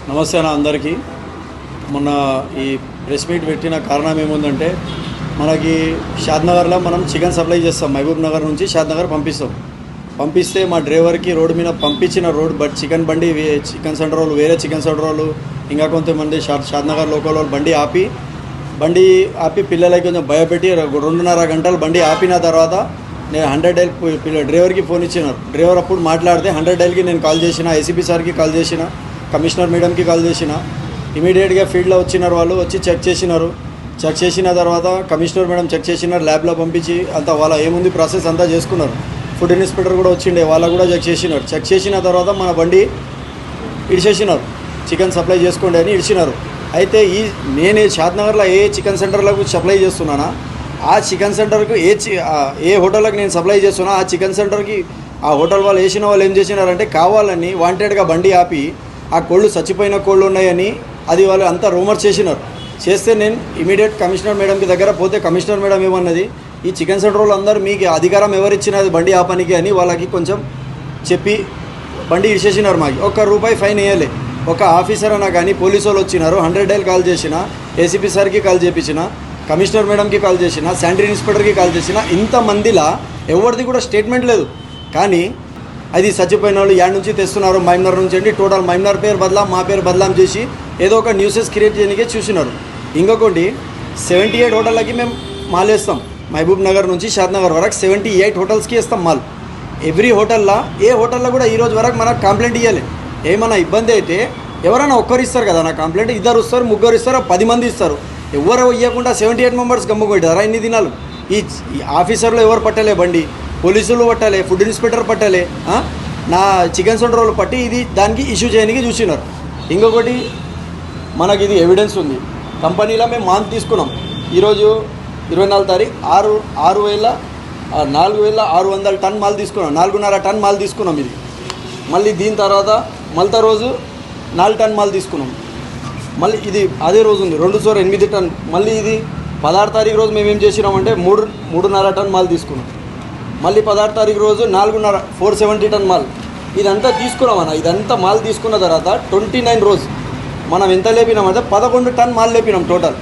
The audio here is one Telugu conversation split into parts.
నమస్తే అన్న అందరికీ. మొన్న ఈ ప్రెస్ మీట్ పెట్టిన కారణం ఏముందంటే, మనకి షాద్నగర్లో మనం చికెన్ సప్లై చేస్తాం. మహబూబ్ నగర్ నుంచి షాద్నగర్ పంపిస్తే మా డ్రైవర్కి రోడ్డు మీద పంపించిన బట్ చికెన్ బండి చికెన్ సెంటర్ వాళ్ళు, వేరే చికెన్ సెంటర్ వాళ్ళు, ఇంకా కొంతమంది షాద్నగర్ లోకల్ వాళ్ళు బండి ఆపి పిల్లలకి కొంచెం భయపెట్టి 2.5 గంటలు బండి ఆపిన తర్వాత నేను 100 డైల్ డ్రైవర్కి ఫోన్ ఇచ్చినారు. డ్రైవర్ అప్పుడు మాట్లాడితే 100 డైల్కి నేను కాల్ చేసిన, ఏసీపీ సార్కి కాల్ చేసిన, కమిషనర్ మేడంకి కాల్ చేసిన. ఇమీడియట్గా ఫీల్డ్లో వచ్చినారు, వాళ్ళు వచ్చి చెక్ చేసిన తర్వాత కమిషనర్ మేడం చెక్ చేసినారు, ల్యాబ్లో పంపించి అంతా వాళ్ళ ఏముంది ప్రాసెస్ అంతా చేసుకున్నారు. ఫుడ్ ఇన్స్పెక్టర్ కూడా వచ్చిండే, వాళ్ళ కూడా చెక్ చేసిన తర్వాత మన బండి ఇడిచేసినారు. చికెన్ సప్లై చేసుకోండి అని ఇడిచినారు. అయితే నేను షాద్నగర్లో ఏ చికెన్ సెంటర్లకు సప్లై చేస్తున్నానా, ఆ చికెన్ సెంటర్కు ఏ హోటల్కి నేను సప్లై చేస్తున్నా, ఆ చికెన్ సెంటర్కి ఆ హోటల్ వాళ్ళు వేసిన వాళ్ళు ఏం చేసినారంటే కావాలని వాంటెడ్గా బండి ఆపి ఆ కోళ్ళు చచ్చిపోయిన కోళ్ళు ఉన్నాయని అది వాళ్ళు అంతా రూమర్స్ చేస్తే నేను ఇమీడియట్ కమిషనర్ మేడంకి దగ్గర పోతే కమిషనర్ మేడం ఏమన్నది, ఈ చికెన్ సెంటర్ వాళ్ళు అందరూ మీకు అధికారం ఎవరిచ్చినది బండి ఆపనికి అని వాళ్ళకి కొంచెం చెప్పి బండి ఇచ్చేసినారు. మాకు ₹1 ఫైన్ వేయలే. ఒక ఆఫీసర్ అన్నా కానీ పోలీసు వాళ్ళు వచ్చినారు. 100 డైల్ కాల్ చేసిన, ఏసీపీ సార్కి కాల్ చేయించిన, కమిషనర్ మేడంకి కాల్ చేసిన, శానిటరీ ఇన్స్పెక్టర్కి కాల్ చేసిన, ఇంతమందిలా ఎవరిది కూడా స్టేట్మెంట్ లేదు. కానీ అది చచ్చిపోయిన వాళ్ళు యాడ్ నుంచి తెస్తున్నారు, మైమ్నర్ నుంచి అండి. టోటల్ మైమ్నర్ పేరు బదలాం, మా పేరు బదలాం చేసి ఏదో ఒక న్యూసెస్ క్రియేట్ చేయడానికే చూసినారు. ఇంకొకటి 78 హోటళ్ళకి మేము మాల్ వేస్తాం. మహబూబ్ నగర్ నుంచి షాద్నగర్ వరకు 78 హోటల్స్కి వేస్తాం మాల్. ఎవ్రీ హోటల్లో ఏ హోటల్లో కూడా ఈరోజు వరకు మనకు కంప్లైంట్ ఇవ్వాలి. ఏమైనా ఇబ్బంది అయితే ఎవరైనా ఒక్కరు ఇస్తారు కదా నా కంప్లైంట్, 2 ఇస్తారు, 3 ఇస్తారు, 10 మంది ఇస్తారు. ఎవరు ఇవ్వకుండా 78 మెంబర్స్ గమ్ముకుంటారా ఇన్ని దినాలు? ఈ ఆఫీసర్లు ఎవరు పట్టలే బండి, పోలీసులు పట్టాలి, ఫుడ్ ఇన్స్పెక్టర్ పట్టాలి, నా చికెన్ సెంటర్ వాళ్ళు పట్టి ఇది దానికి ఇష్యూ చేయడానికి చూసినారు. ఇంకొకటి మనకి ఇది ఎవిడెన్స్ ఉంది. కంపెనీలో మేము మాల్ తీసుకున్నాం. ఈరోజు 24 తారీఖు 4,600 టన్ మాల్ తీసుకున్నాం, 4.5 టన్ మాల్ తీసుకున్నాం. ఇది మళ్ళీ దీని తర్వాత మళ్ళీ రోజు 4 టన్ మాల్ తీసుకున్నాం. మళ్ళీ ఇది అదే రోజు ఉంది 2/8 టన్. మళ్ళీ ఇది 16 తారీఖు రోజు మేము ఏం చేసినామంటే 3.5 టన్ మాల్ తీసుకున్నాం. మళ్ళీ 16 తారీఖు రోజు 470 టన్ మాల్. ఇదంతా తీసుకున్నామన్న. ఇదంతా మాల్ తీసుకున్న తర్వాత 29 రోజు మనం ఎంత లేపినామంటే 11 టన్ మాల్ లేపినాం. టోటల్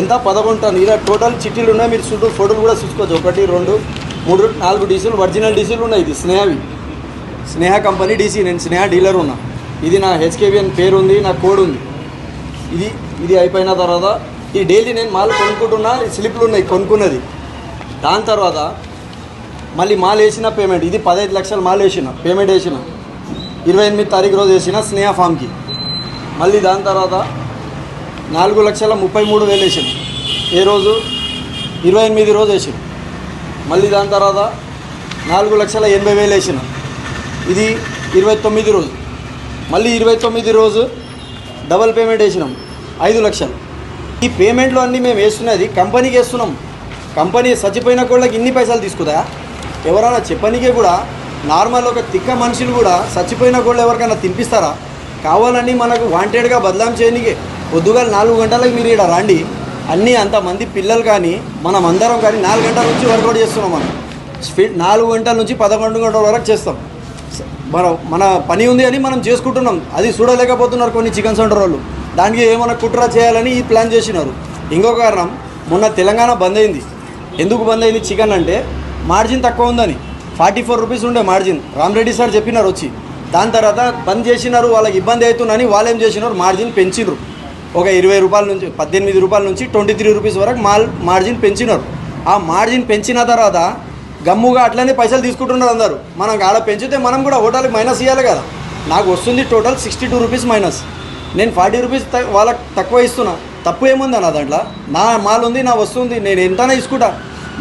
ఎంత 11 టన్. ఇలా టోటల్ చిట్టీలు ఉన్నాయి, మీరు చుట్టూ ఫోటోలు కూడా చూసుకోవచ్చు. 1, 2, 3, 4 డీసీలు, ఒరిజినల్ డీసీలు ఉన్నాయి. ఇది స్నేహ కంపెనీ డీసీ. నేను స్నేహ డీలర్ ఉన్నా. ఇది నా హెచ్కేబిఎన్ పేరు ఉంది, నా కోడ్ ఉంది. ఇది అయిపోయిన తర్వాత ఈ డైలీ నేను మాల్ కొనుక్కుంటున్నా, స్లిప్లు ఉన్నాయి కొనుక్కున్నది. దాని తర్వాత మళ్ళీ మాల్ వేసిన పేమెంట్, ఇది 15 లక్షలు మాల్ వేసిన పేమెంట్ వేసిన 28 తారీఖు రోజు వేసిన స్నేహ ఫామ్కి. మళ్ళీ దాని తర్వాత 4,33,000 వేసిన ఏ రోజు 28 రోజు వేసిన. మళ్ళీ దాని తర్వాత 4,80,000 వేసిన, ఇది 29 రోజు. మళ్ళీ 29 రోజు డబల్ పేమెంట్ వేసినాం 5 లక్షలు. ఈ పేమెంట్లో అన్నీ మేము వేస్తున్నది కంపెనీకి వేస్తున్నాం. కంపెనీ చచ్చిపోయిన కోళ్ళకి ఇన్ని పైసలు తీసుకుందా? ఎవరైనా చెప్పనీకే కూడా నార్మల్ ఒక తిక్క మనుషులు కూడా చచ్చిపోయిన కోళ్ళు ఎవరికైనా తినిపిస్తారా? కావాలని మనకు వాంటెడ్గా బదలాం చేయనికే పొద్దుగాల 4 గంటలకు మీరు ఇక్కడ రండి. అన్నీ అంతమంది పిల్లలు కానీ మనం అందరం కానీ 4 గంటల నుంచి వర్కౌట్ చేస్తున్నాం. మనం 4 గంటల నుంచి 11 గంటల వరకు చేస్తాం. మన పని ఉంది అని మనం చేసుకుంటున్నాం. అది చూడలేకపోతున్నారు కొన్ని చికెన్ సెంటర్ వాళ్ళు. దానికి ఏమైనా కుట్ర చేయాలని ఈ ప్లాన్ చేసినారు. ఇంకొక కారణం, మొన్న తెలంగాణ బంద్ అయింది. ఎందుకు బంద్ అయింది చికెన్ అంటే మార్జిన్ తక్కువ ఉందని. 44 రూపీస్ ఉండే మార్జిన్. రామరెడ్డి సార్ చెప్పినారు వచ్చి. దాని తర్వాత బంద్ చేసినారు, వాళ్ళకి ఇబ్బంది అవుతుందని వాళ్ళు ఏం చేసినారు, మార్జిన్ పెంచినారు. ఒక 20 రూపాయల నుంచి 18 రూపాయల నుంచి 23 రూపీస్ వరకు మార్జిన్ పెంచినారు. ఆ మార్జిన్ పెంచిన తర్వాత గమ్ముగా అట్లనే పైసలు తీసుకుంటున్నారు అందరూ. మనం ఆడ పెంచితే మనం కూడా హోటల్కి మైనస్ ఇవ్వాలి కదా. నాకు వస్తుంది టోటల్ 62 రూపీస్ మైనస్. నేను 40 రూపీస్ వాళ్ళకి తక్కువ ఇస్తున్నా. తప్పు ఏముంది అన్న దాంట్లో? నా మాల్ ఉంది, నా వస్తుంది, నేను ఎంతైనా తీసుకుంటా.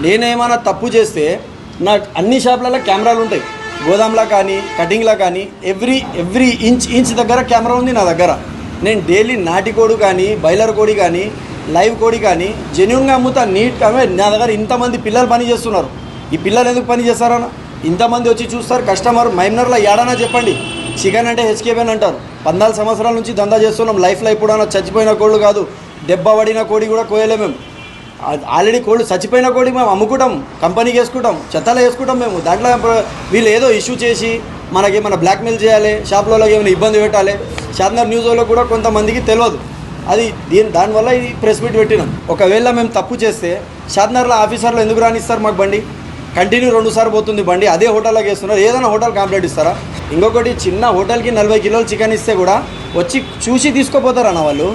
నేనేమైనా తప్పు చేస్తే నాకు అన్ని షాపులలో కెమెరాలు ఉంటాయి. గోదాంలో కానీ, కటింగ్లో కానీ ఎవ్రీ ఇంచ్ దగ్గర కెమెరా ఉంది నా దగ్గర. నేను డైలీ నాటి కోడి కానీ, బాయిలర్ కోడి కానీ, లైవ్ కోడి కానీ జెన్యున్గా అమ్ముతా, నీట్గా. నా దగ్గర ఇంతమంది పిల్లలు పని చేస్తున్నారు. ఈ పిల్లలు ఎందుకు పని చేస్తారన్న? ఇంతమంది వచ్చి చూస్తారు కస్టమర్. మైమ్నర్లో ఏడన్నా చెప్పండి, చికెన్ అంటే హెచ్కేబిఎన్ అంటారు. 14 సంవత్సరాల నుంచి దందా చేస్తున్నాం. లైఫ్లో ఎప్పుడన్నా చచ్చిపోయిన కోళ్ళు కాదు, దెబ్బ పడిన కోడి కూడా కోయలే మేము. ఆల్రెడీ కోళ్ళు చచ్చిపోయిన కోడి మేము అమ్ముకుంటాం, కంపెనీకి వేసుకుంటాం, చెత్తలో వేసుకుంటాం మేము. దాంట్లో వీళ్ళు ఏదో ఇష్యూ చేసి మనకేమైనా బ్లాక్మెయిల్ చేయాలి, షాప్లో ఏమైనా ఇబ్బంది పెట్టాలి. షాద్నగర్ న్యూస్ వాళ్ళు కూడా కొంతమందికి తెలియదు. అది దానివల్ల ఈ ప్రెస్ మీట్ పెట్టినాం. ఒకవేళ మేము తప్పు చేస్తే షాద్నగర్లో ఆఫీసర్లు ఎందుకు రానిస్తారు మాకు బండి? కంటిన్యూ 2 సార్లు పోతుంది బండి, అదే హోటల్లోకి వేస్తున్నారు. ఏదైనా హోటల్ కంప్లైంట్ ఇస్తారా? ఇంకొకటి, చిన్న హోటల్కి 40 కిలోలు చికెన్ ఇస్తే కూడా వచ్చి చూసి తీసుకోపోతారు అన్న వాళ్ళు.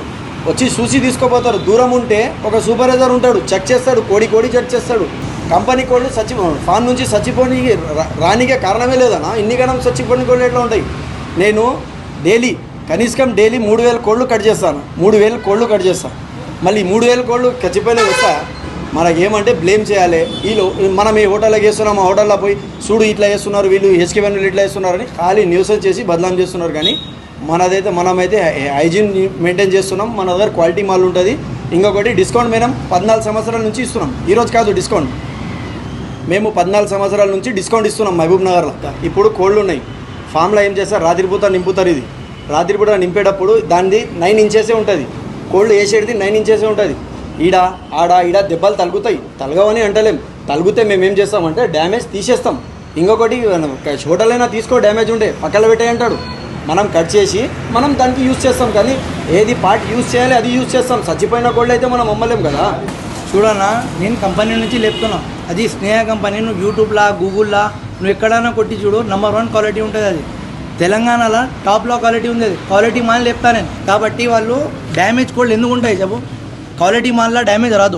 వచ్చి చూసి తీసుకోపోతారు. దూరం ఉంటే ఒక సూపర్వైజర్ ఉంటాడు, చెక్ చేస్తాడు, కోడి చెక్ చేస్తాడు. కంపెనీ కోళ్ళు ఫామ్ నుంచి చచ్చిపోని రానికే కారణమే లేదన్నా. ఇన్ని గణం చచ్చిపోని కోళ్ళు ఎట్లా ఉంటాయి? నేను కనీసం డైలీ 3000 కోళ్ళు కట్ చేస్తాను. 3000 కోళ్ళు కట్ చేస్తాను. మళ్ళీ 3000 కోళ్ళు చచ్చిపోయినా వస్తా మనకేమంటే బ్లేమ్ చేయాలి. వీళ్ళు మనం ఈ హోటల్లోకి వేస్తున్నాం, ఆ హోటల్లో పోయి చూడు ఇట్లా వేస్తున్నారు, వీళ్ళు హెచ్కే వెన్నులు ఇట్లా వేస్తున్నారని ఖాళీ న్యూస్ చేసి బదనాం చేస్తున్నారు. కానీ మనమైతే హైజీన్ మెయింటైన్ చేస్తున్నాం. మన దగ్గర క్వాలిటీ మాల్ ఉంటుంది. ఇంకొకటి, డిస్కౌంట్ మేము 14 సంవత్సరాల నుంచి ఇస్తున్నాం. ఈరోజు కాదు డిస్కౌంట్, మేము 14 సంవత్సరాల నుంచి డిస్కౌంట్ ఇస్తున్నాం మహబూబ్ నగర్లో. ఇప్పుడు కోళ్ళు ఉన్నాయి, ఫామ్లో ఏం చేస్తారు, రాత్రిపూట నింపుతారు. ఇది రాత్రిపూట నింపేటప్పుడు దానిది 9 ఇంచెసే ఉంటుంది. కోళ్ళు వేసేది 9 ఇంచెసే ఉంటుంది. ఈడ దెబ్బలు తలగవని అంటలేం. తలిగితే మేము ఏం చేస్తామంటే డ్యామేజ్ తీసేస్తాం. ఇంకొకటి, హోటల్ అయినా తీసుకో, డ్యామేజ్ ఉంటే పక్కన పెట్టే అంటాడు. మనం కట్ చేసి మనం దానికి యూజ్ చేస్తాం. కానీ ఏది పార్ట్ యూజ్ చేయాలి అది యూజ్ చేస్తాం. చచ్చిపోయిన కోళ్ళు అయితే మనం అమ్మలేం కదా. చూడన్నా, నేను కంపెనీ నుంచి లేపుతున్నా. అది స్నేహ కంపెనీ. నువ్వు యూట్యూబ్లో, గూగుల్లో నువ్వు ఎక్కడైనా కొట్టి చూడు, నెంబర్ 1 క్వాలిటీ ఉంటుంది. అది తెలంగాణలో టాప్లో క్వాలిటీ ఉంది. అది క్వాలిటీ మాల్ చెప్తా నేను. కాబట్టి వాళ్ళు డ్యామేజ్ కోళ్ళు ఎందుకు ఉంటాయి చెప్పు? క్వాలిటీ మాల్లో డ్యామేజ్ రాదు.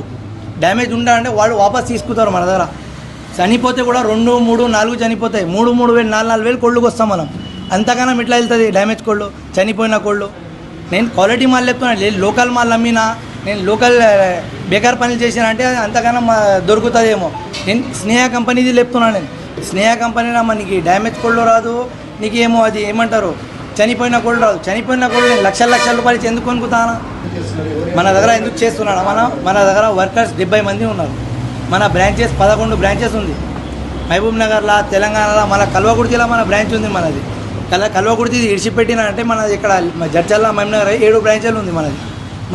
డ్యామేజ్ ఉండాలంటే వాళ్ళు వాపస్ తీసుకుంటారు మన దగ్గర. చనిపోతే కూడా 2, 3, 4 చనిపోతాయి. 3,000, 4,000 కోళ్ళకి వస్తాం మనం. అంతగానం ఎట్లా వెళ్తుంది డ్యామేజ్ కోళ్ళు, చనిపోయిన కోళ్ళు? నేను క్వాలిటీ మాల్ చెప్తున్నాను. లోకల్ మాల్ అమ్మినా, నేను లోకల్ బేకార్ పనులు చేసినా అంటే అంతగానం దొరుకుతుందేమో. నేను స్నేహ కంపెనీది చెప్తున్నాను. నేను స్నేహ కంపెనీలో మనకి డ్యామేజ్ కోళ్ళు రాదు, నీకు ఏమో అది ఏమంటారు చనిపోయిన కోళ్ళు రాదు. చనిపోయిన కోళ్ళు నేను లక్షల రూపాయలు ఇచ్చి ఎందుకు కొనుక్కుతానా? మన దగ్గర ఎందుకు చేస్తున్నాను? మన దగ్గర వర్కర్స్ 70 మంది ఉన్నారు. మన బ్రాంచెస్ 11 బ్రాంచెస్ ఉంది. మహబూబ్ నగర్లో, తెలంగాణలో, మన కల్వకుర్తిలో మన బ్రాంచ్ ఉంది. మనది కల్వకుర్తి ఇడిచిపెట్టిన అంటే మనది ఇక్కడ జడ్చల్ల, మహబూబ్ నగర్ 7 బ్రాంచెలు ఉంది మనది.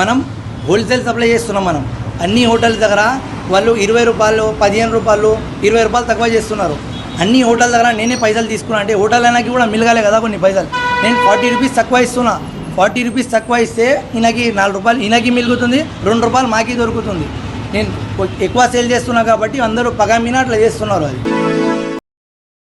మనం హోల్సేల్ సప్లై చేస్తున్నాం. మనం అన్ని హోటల్స్ దగ్గర వాళ్ళు 20 రూపాయలు, 15 రూపాయలు, 20 రూపాయలు తక్కువ చేస్తున్నారు. అన్ని హోటల్ దగ్గర నేనే పైసలు తీసుకున్నా. అంటే హోటల్ అయినాకి కూడా మిలగాలి కదా కొన్ని పైసలు. నేను 40 రూపీస్ తక్కువ ఇస్తున్నా. 40 రూపీస్ తక్కువ ఇస్తే ఈయనకి 4 రూపాయలు ఈయనకి మిలుగుతుంది, 2 రూపాయలు మాకి దొరుకుతుంది. నేను ఎక్కువ సేల్ చేస్తున్నా కాబట్టి అందరూ పగా మీద అట్లా చేస్తున్నారు. అది